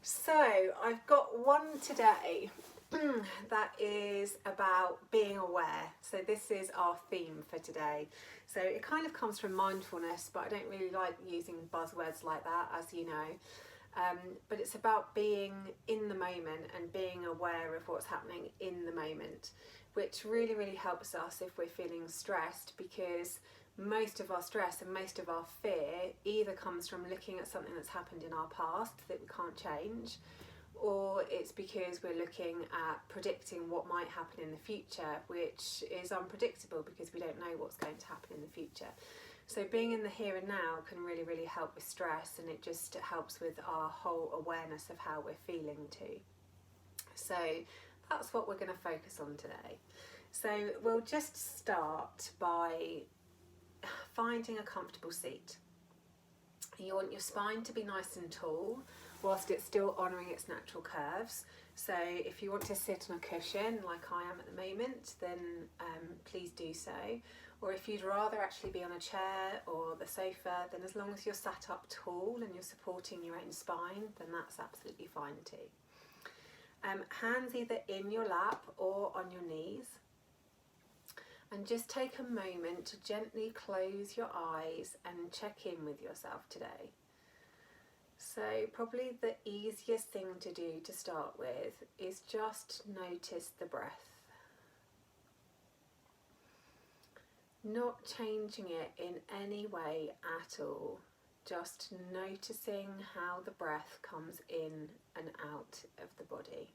So I've got one today that is about being aware. So this is our theme for today. So it kind of comes from mindfulness, but I don't really like using buzzwords like that, as you know. But it's about being in the moment and being aware of what's happening in the moment, which really, really helps us if we're feeling stressed, because most of our stress and most of our fear either comes from looking at something that's happened in our past that we can't change, or it's because we're looking at predicting what might happen in the future, which is unpredictable because we don't know what's going to happen in the future. So being in the here and now can really, really help with stress, and it just helps with our whole awareness of how we're feeling too. So that's what we're going to focus on today. So we'll just start by finding a comfortable seat. You want your spine to be nice and tall whilst it's still honouring its natural curves. So if you want to sit on a cushion like I am at the moment, then please do so. Or if you'd rather actually be on a chair or the sofa, then as long as you're sat up tall and you're supporting your own spine, then that's absolutely fine too. Hands either in your lap or on your knees. And just take a moment to gently close your eyes and check in with yourself today. So probably the easiest thing to do to start with is just notice the breath. Not changing it in any way at all, just noticing how the breath comes in and out of the body.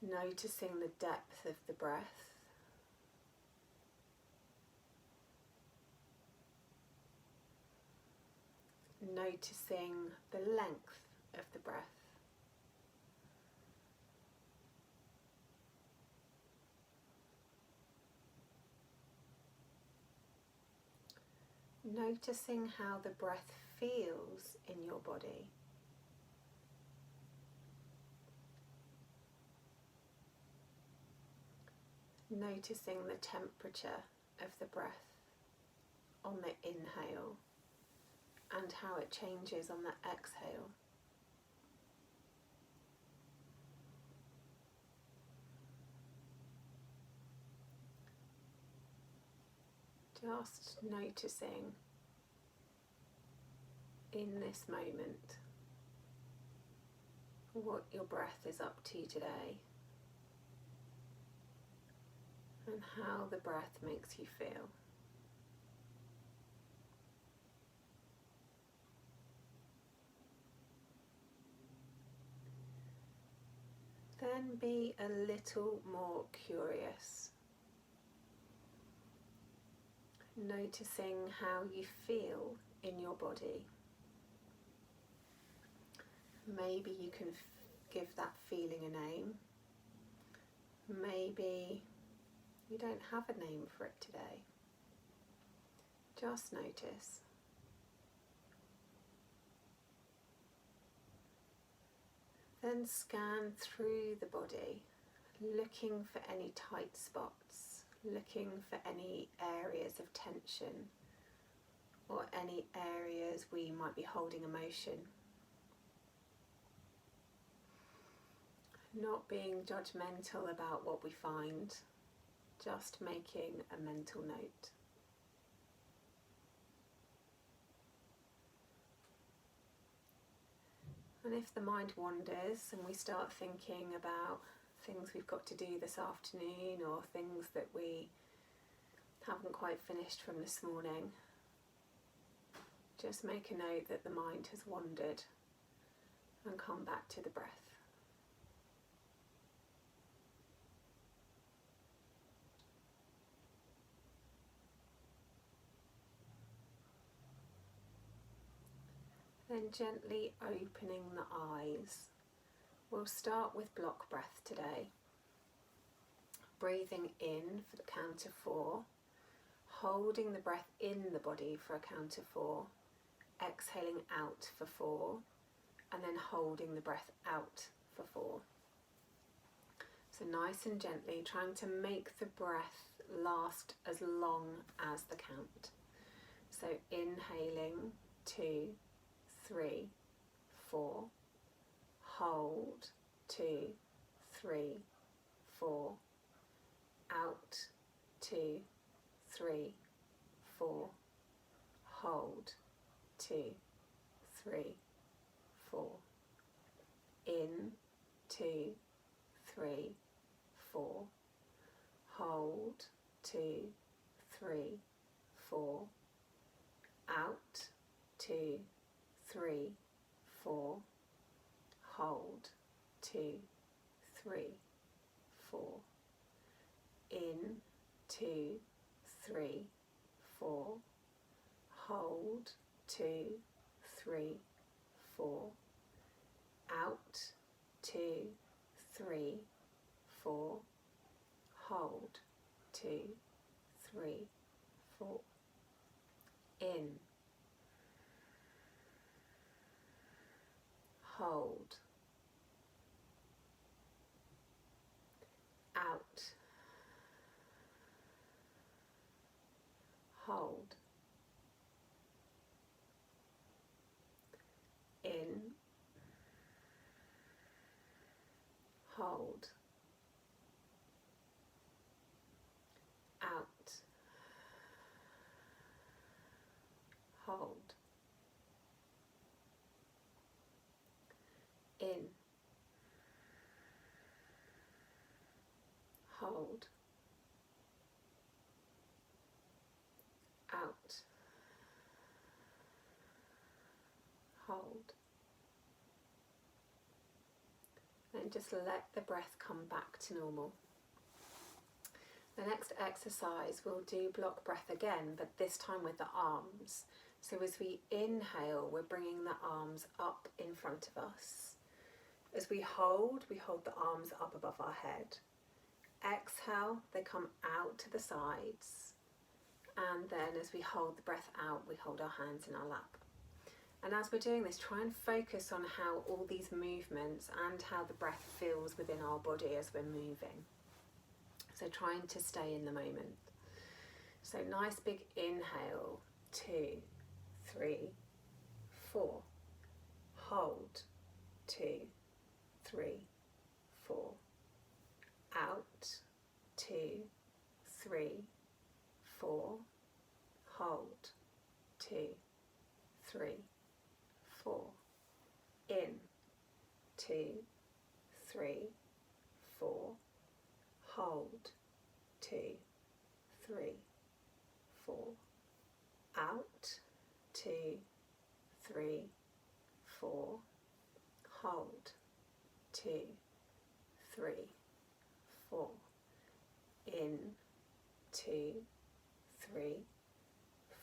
Noticing the depth of the breath. Noticing the length of the breath. Noticing how the breath feels in your body. Noticing the temperature of the breath on the inhale and how it changes on the exhale. Just noticing in this moment what your breath is up to today and how the breath makes you feel. Then be a little more curious, noticing how you feel in your body. Maybe you can give that feeling a name. Maybe you don't have a name for it today. Just notice. Then scan through the body, looking for any tight spots, looking for any areas of tension or any areas where you might be holding emotion. Not being judgmental about what we find, just making a mental note. And if the mind wanders and we start thinking about things we've got to do this afternoon or things that we haven't quite finished from this morning, just make a note that the mind has wandered and come back to the breath. Then gently opening the eyes. We'll start with block breath today. Breathing in for the count of 4, holding the breath in the body for a count of 4, exhaling out for 4, and then holding the breath out for 4. So nice and gently, trying to make the breath last as long as the count. So inhaling 2, 3, 4. Hold, 2, 3, 4. Out, 2, 3, 4. Hold, 2, 3, 4. In, 2, 3, 4. Hold, 2, 3, 4. Out, 2, 3, 4. Hold, 2, 3, 4. In, 2, 3, 4. Hold, 2, 3, 4. Out, 2, 3, 4. Hold, 2, 3, 4. In, hold, out, hold, in, hold, out, hold, in, hold, out, hold. And just let the breath come back to normal. The next exercise we'll do block breath again, but this time with the arms. So as we inhale, we're bringing the arms up in front of us. As we hold the arms up above our head. Exhale, they come out to the sides. And then as we hold the breath out, we hold our hands in our lap. And as we're doing this, try and focus on how all these movements and how the breath feels within our body as we're moving. So trying to stay in the moment. So nice big inhale, 2, 3, 4. Hold, 2, 3, 4. Out, 2, 3, 4. Hold, 2, 3, 4. In, 2, 3, 4. Hold, 2, 3, 4. Out, 2, 3, 4. Hold, 2, 3, 4. In, 2, 3,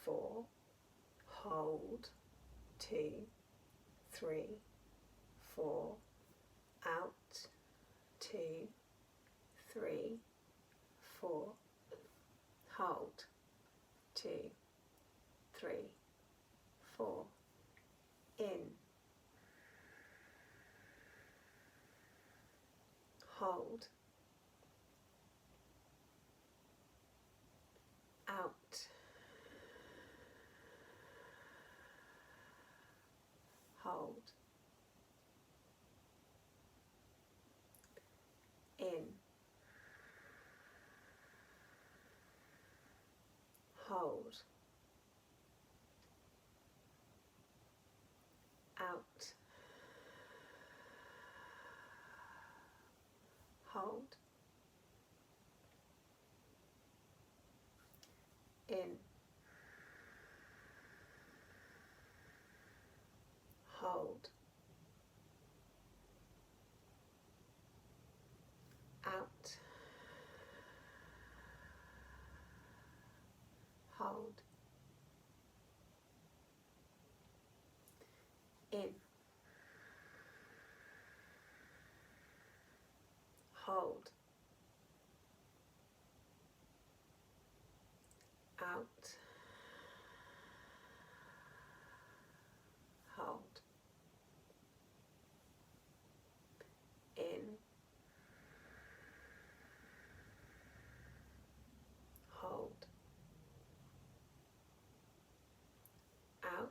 4. Hold, 2, 3, 4. Out, 2, 3, 4. Hold, 2, 3, 4. In, hold, out, hold, in, hold, out, hold, in, hold, out, hold, in, hold, out, hold, in, hold, out,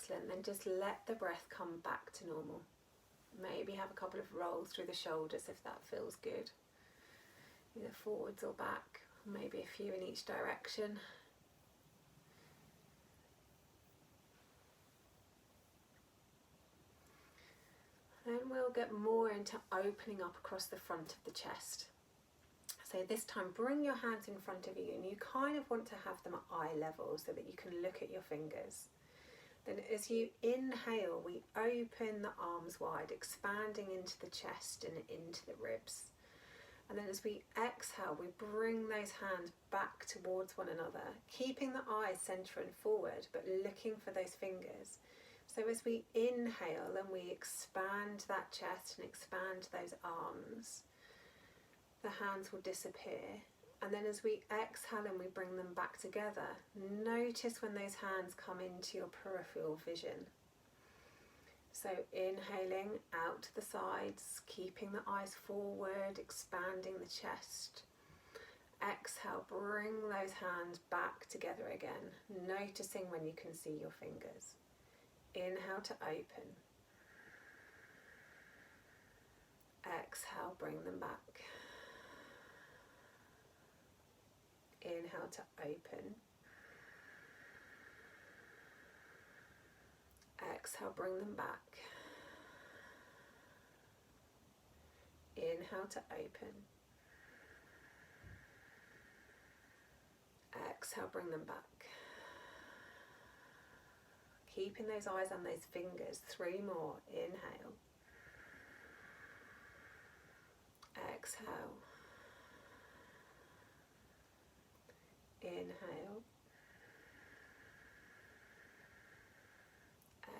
Excellent. Then just let the breath come back to normal. Maybe have a couple of rolls through the shoulders if that feels good. Either forwards or back, maybe a few in each direction. Then we'll get more into opening up across the front of the chest. So this time bring your hands in front of you, and you kind of want to have them at eye level so that you can look at your fingers. Then as you inhale, we open the arms wide, expanding into the chest and into the ribs. And then as we exhale, we bring those hands back towards one another, keeping the eyes center and forward, but looking for those fingers. So as we inhale and we expand that chest and expand those arms, the hands will disappear. And then as we exhale and we bring them back together, notice when those hands come into your peripheral vision. So inhaling out to the sides, keeping the eyes forward, expanding the chest. Exhale, bring those hands back together again, noticing when you can see your fingers. Inhale to open. Exhale, bring them back. Inhale to open. Exhale, bring them back. Inhale to open. Exhale, bring them back. Keeping those eyes on those fingers. 3 more. Inhale. Exhale. Inhale.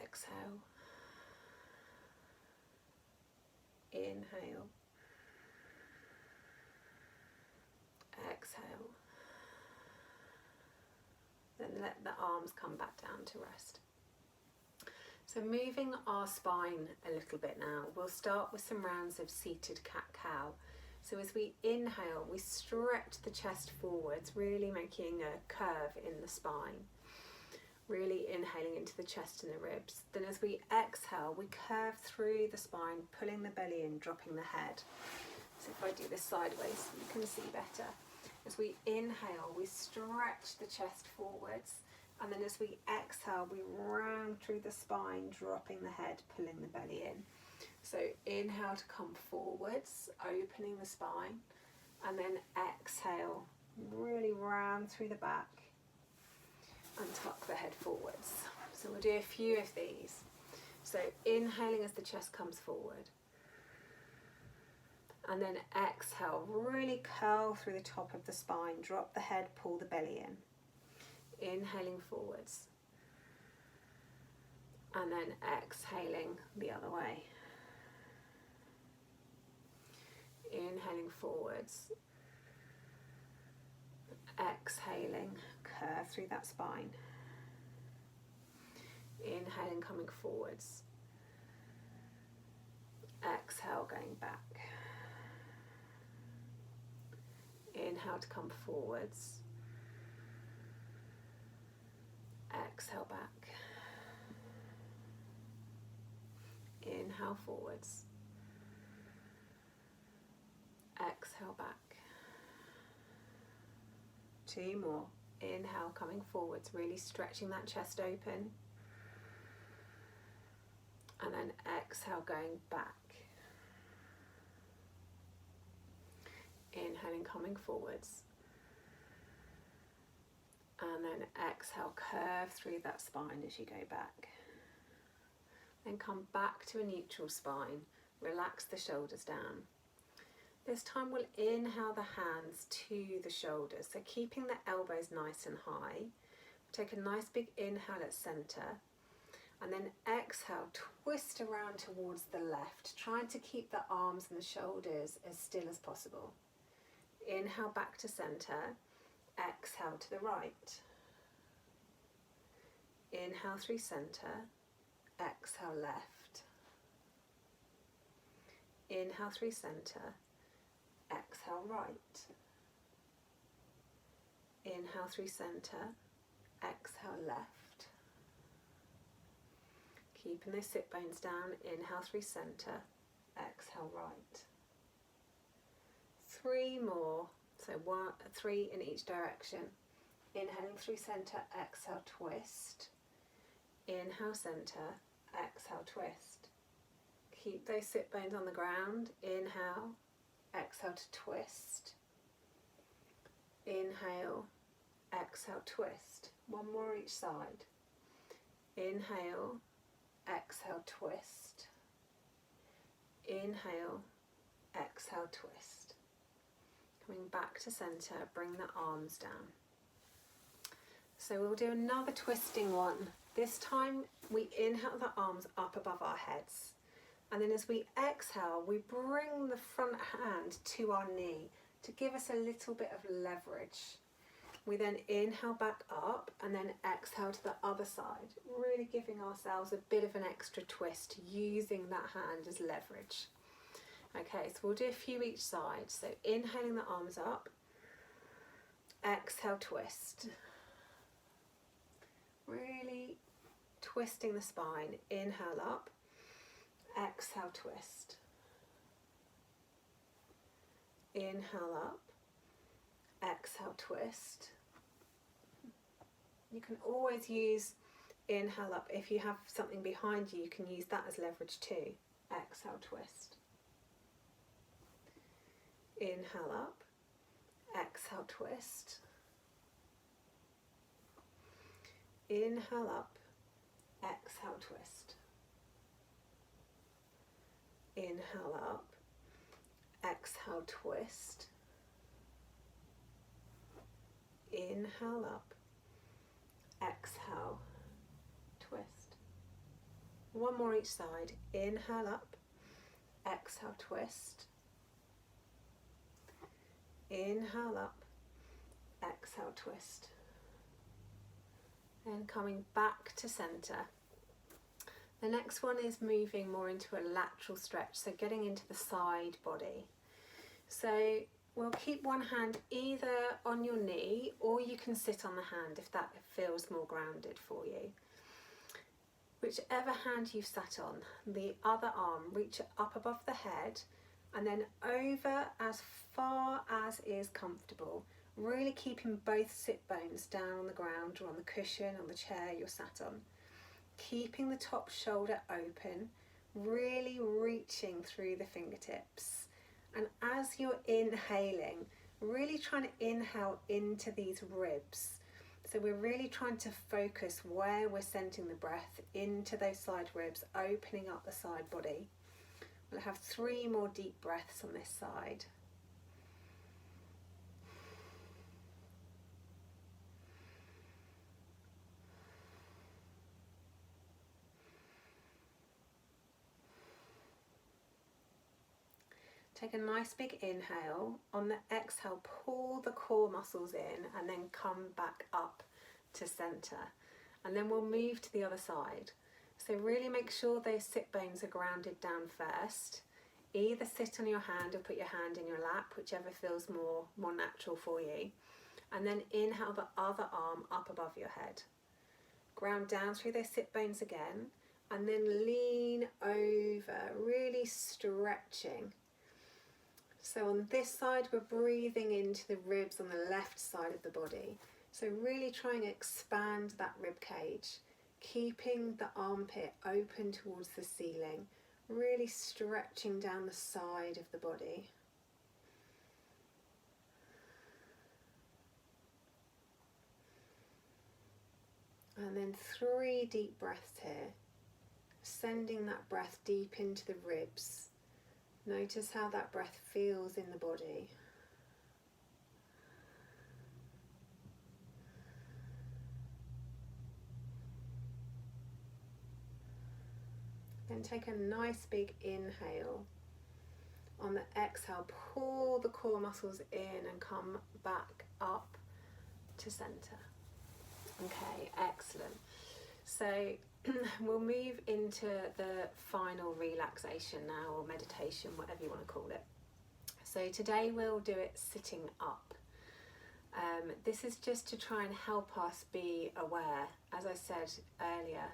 Exhale. Inhale. Exhale. Then let the arms come back down to rest. So moving our spine a little bit now, we'll start with some rounds of seated cat-cow. So as we inhale, we stretch the chest forwards, really making a curve in the spine. Really inhaling into the chest and the ribs. Then as we exhale, we curve through the spine, pulling the belly in, dropping the head. So if I do this sideways, you can see better. As we inhale, we stretch the chest forwards. And then as we exhale, we round through the spine, dropping the head, pulling the belly in. So inhale to come forwards, opening the spine. And then exhale, really round through the back and tuck the head forwards. So we'll do a few of these. So inhaling as the chest comes forward. And then exhale, really curl through the top of the spine, drop the head, pull the belly in. Inhaling forwards. And then exhaling the other way. Inhaling forwards. Exhaling, curve through that spine. Inhaling, coming forwards. Exhale, going back. Inhale to come forwards. Exhale back. Inhale forwards. Exhale back. 2 more. Inhale, coming forwards, really stretching that chest open. And then exhale, going back. Inhaling, coming forwards. And then exhale, curve through that spine as you go back. Then come back to a neutral spine. Relax the shoulders down. This time we'll inhale the hands to the shoulders. So keeping the elbows nice and high. Take a nice big inhale at center. And then exhale, twist around towards the left, trying to keep the arms and the shoulders as still as possible. Inhale back to center. Exhale to the right. Inhale through center. Exhale left. Inhale through center. Exhale right. Inhale through center. Exhale left. Keeping those sit bones down. Inhale through centre, exhale right. 3 more, so 3 in each direction. Inhaling through centre, exhale, twist. Inhale centre, exhale, twist. Keep those sit bones on the ground. Inhale, exhale to twist. Inhale, exhale, twist. 1 more each side. Inhale, exhale, twist. Inhale, exhale, twist. Coming back to centre, bring the arms down. So we'll do another twisting one. This time we inhale the arms up above our heads. And then as we exhale, we bring the front hand to our knee to give us a little bit of leverage. We then inhale back up and then exhale to the other side, really giving ourselves a bit of an extra twist, using that hand as leverage. Okay, so we'll do a few each side. So inhaling the arms up, exhale, twist. Really twisting the spine. Inhale up, exhale, twist. Inhale up, exhale, twist. You can always use inhale up. If you have something behind you, you can use that as leverage too. Exhale, twist. Inhale up, exhale, twist. Inhale up, exhale, twist. Inhale up, exhale, twist. Inhale up, exhale, twist. 1 more each side. Inhale up, exhale, twist. Inhale up, exhale, twist. And coming back to centre. The next one is moving more into a lateral stretch, so getting into the side body. So we'll keep one hand either on your knee, or you can sit on the hand if that feels more grounded for you. Whichever hand you've sat on, the other arm, reach it up above the head and then over as far as is comfortable, really keeping both sit bones down on the ground or on the cushion, on the chair you're sat on. Keeping the top shoulder open, really reaching through the fingertips. And as you're inhaling, really trying to inhale into these ribs. So we're really trying to focus where we're sending the breath into those side ribs, opening up the side body. We'll have 3 more deep breaths on this side. Take a nice big inhale. On the exhale, pull the core muscles in and then come back up to centre. And then we'll move to the other side. So really make sure those sit bones are grounded down first. Either sit on your hand or put your hand in your lap, whichever feels more natural for you. And then inhale the other arm up above your head. Ground down through those sit bones again. And then lean over, really stretching. So on this side, we're breathing into the ribs on the left side of the body. So really trying to expand that rib cage, keeping the armpit open towards the ceiling, really stretching down the side of the body. And then 3 deep breaths here, sending that breath deep into the ribs. Notice how that breath feels in the body. Then take a nice big inhale. On the exhale, pull the core muscles in and come back up to centre. Okay, excellent. So we'll move into the final relaxation now, or meditation, whatever you want to call it. So today we'll do it sitting up. This is just to try and help us be aware. As I said earlier,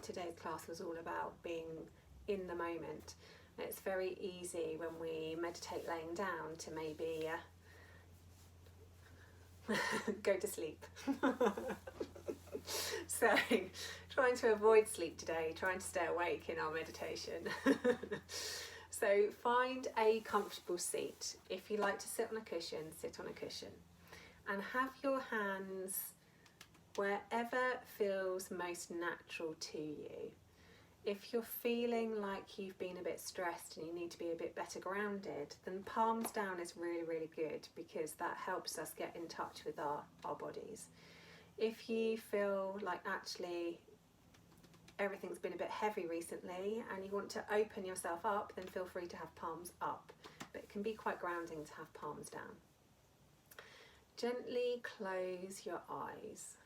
today's class was all about being in the moment. And it's very easy when we meditate laying down to maybe go to sleep. So trying to avoid sleep today, trying to stay awake in our meditation. So find a comfortable seat. If you like to sit on a cushion, sit on a cushion. And have your hands wherever feels most natural to you. If you're feeling like you've been a bit stressed and you need to be a bit better grounded, then palms down is really, really good, because that helps us get in touch with our bodies. If you feel like actually everything's been a bit heavy recently and you want to open yourself up, then feel free to have palms up. But it can be quite grounding to have palms down. Gently close your eyes.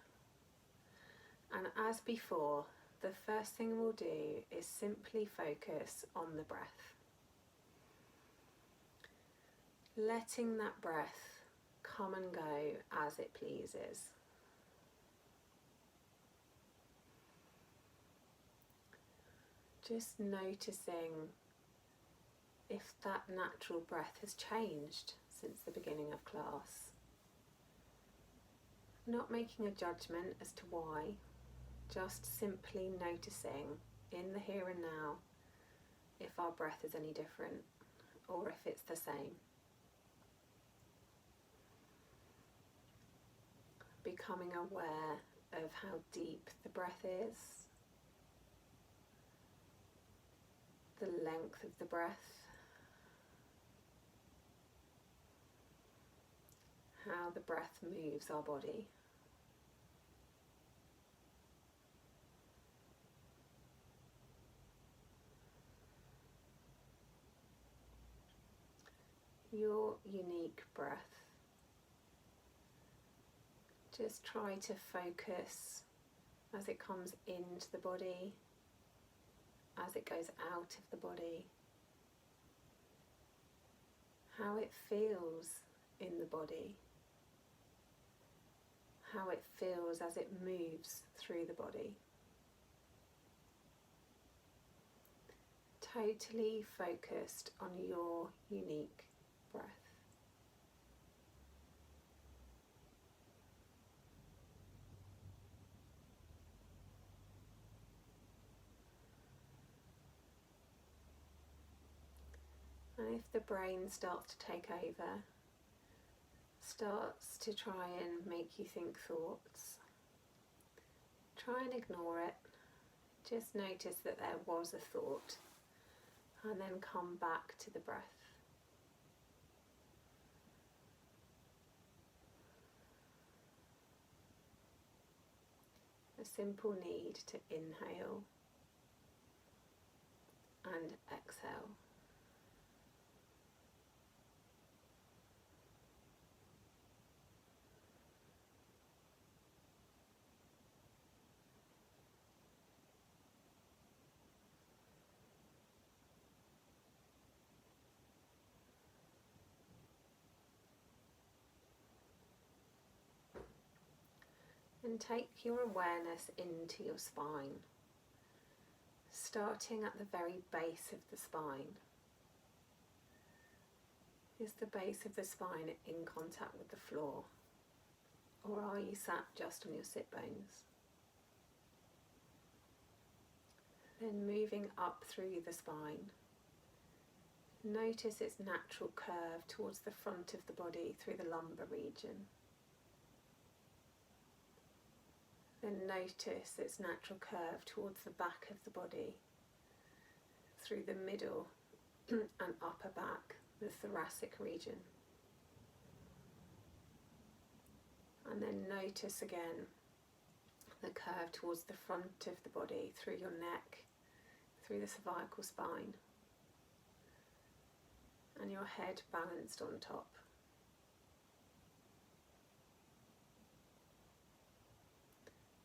And as before, the first thing we'll do is simply focus on the breath. Letting that breath come and go as it pleases. Just noticing if that natural breath has changed since the beginning of class. Not making a judgment as to why, just simply noticing in the here and now if our breath is any different or if it's the same. Becoming aware of how deep the breath is, the length of the breath, how the breath moves our body. Your unique breath. Just try to focus as it comes into the body, as it goes out of the body, how it feels in the body, how it feels as it moves through the body. Totally focused on your unique breath. And if the brain starts to take over, starts to try and make you think thoughts, try and ignore it. Just notice that there was a thought and then come back to the breath. A simple need to inhale and exhale. And take your awareness into your spine, starting at the very base of the spine. Is the base of the spine in contact with the floor, or are you sat just on your sit bones? Then moving up through the spine, notice its natural curve towards the front of the body through the lumbar region. Then notice its natural curve towards the back of the body, through the middle and upper back, the thoracic region. And then notice again the curve towards the front of the body, through your neck, through the cervical spine, and your head balanced on top.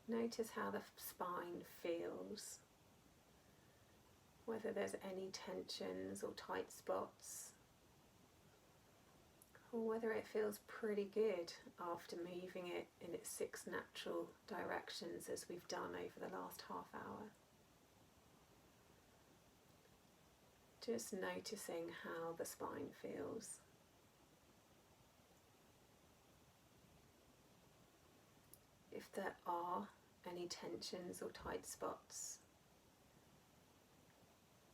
Notice how the spine feels, whether there's any tensions or tight spots, or whether it feels pretty good after moving it in its 6 natural directions as we've done over the last half hour. Just noticing how the spine feels. If there are any tensions or tight spots,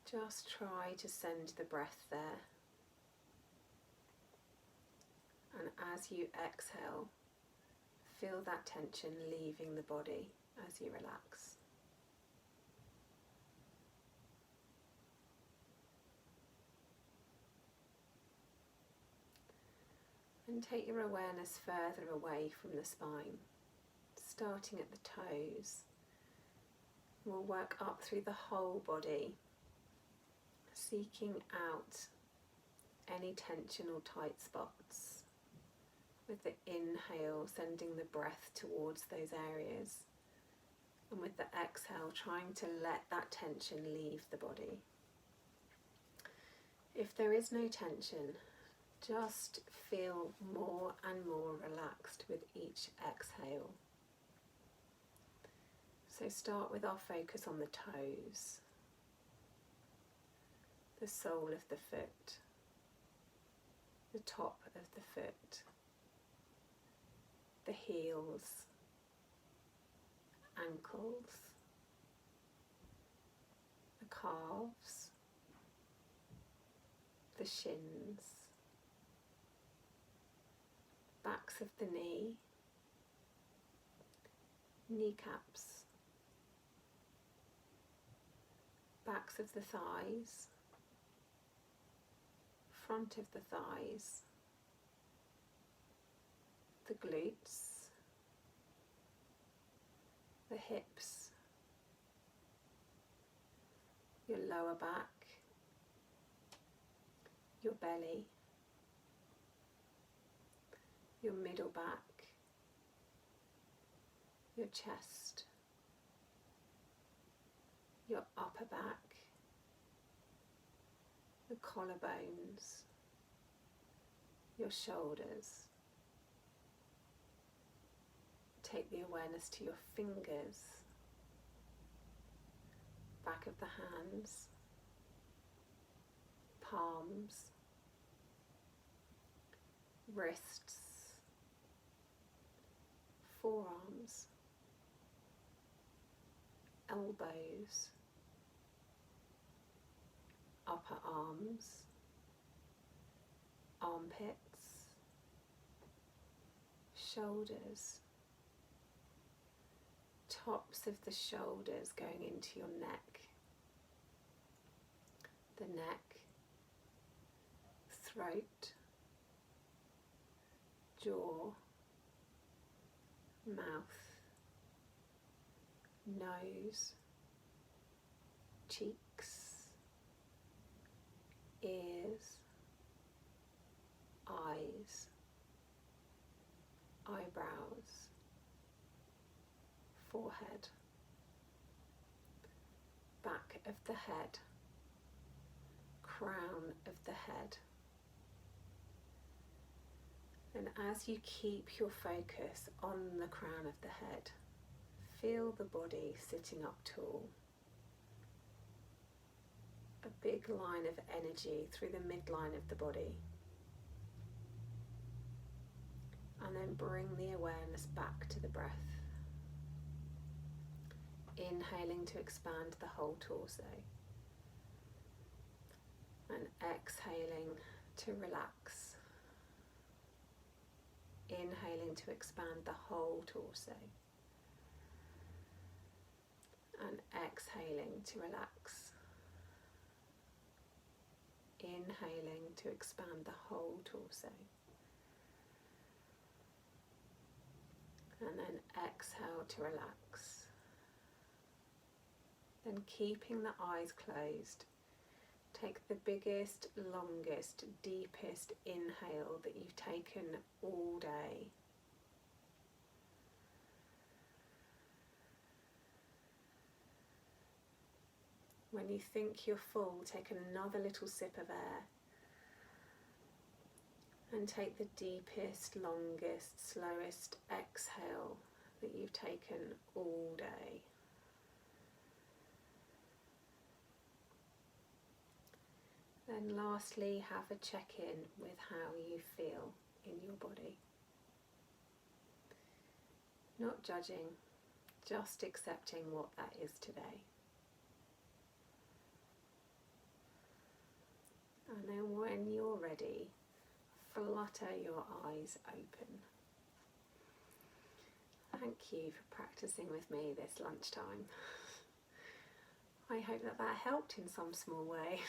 just try to send the breath there. And as you exhale, feel that tension leaving the body as you relax. And take your awareness further away from the spine, starting at the toes. We'll work up through the whole body, seeking out any tension or tight spots. With the inhale, sending the breath towards those areas. And with the exhale, trying to let that tension leave the body. If there is no tension, just feel more and more relaxed with each exhale. So start with our focus on the toes, the sole of the foot, the top of the foot, the heels, ankles, the calves, the shins, backs of the knee, kneecaps, backs of the thighs, front of the thighs, the glutes, the hips, your lower back, your belly, your middle back, your chest, your upper back, the collarbones, your shoulders. Take the awareness to your fingers, back of the hands, palms, wrists, forearms, elbows, upper arms, armpits, shoulders, tops of the shoulders going into your neck, the neck, throat, jaw, mouth, nose, cheeks, ears, eyes, eyebrows, forehead, back of the head, crown of the head. And as you keep your focus on the crown of the head, feel the body sitting up tall. A big line of energy through the midline of the body. And then bring the awareness back to the breath. Inhaling to expand the whole torso. And exhaling to relax. Inhaling to expand the whole torso. And exhaling to relax. Inhaling to expand the whole torso. And then exhale to relax. Then keeping the eyes closed, take the biggest, longest, deepest inhale that you've taken all day. When you think you're full, take another little sip of air. And take the deepest, longest, slowest exhale that you've taken all day. then lastly, have a check-in with how you feel in your body. Not judging, just accepting what that is today. And then when you're ready, flutter your eyes open. Thank you for practicing with me this lunchtime. I hope that helped in some small way.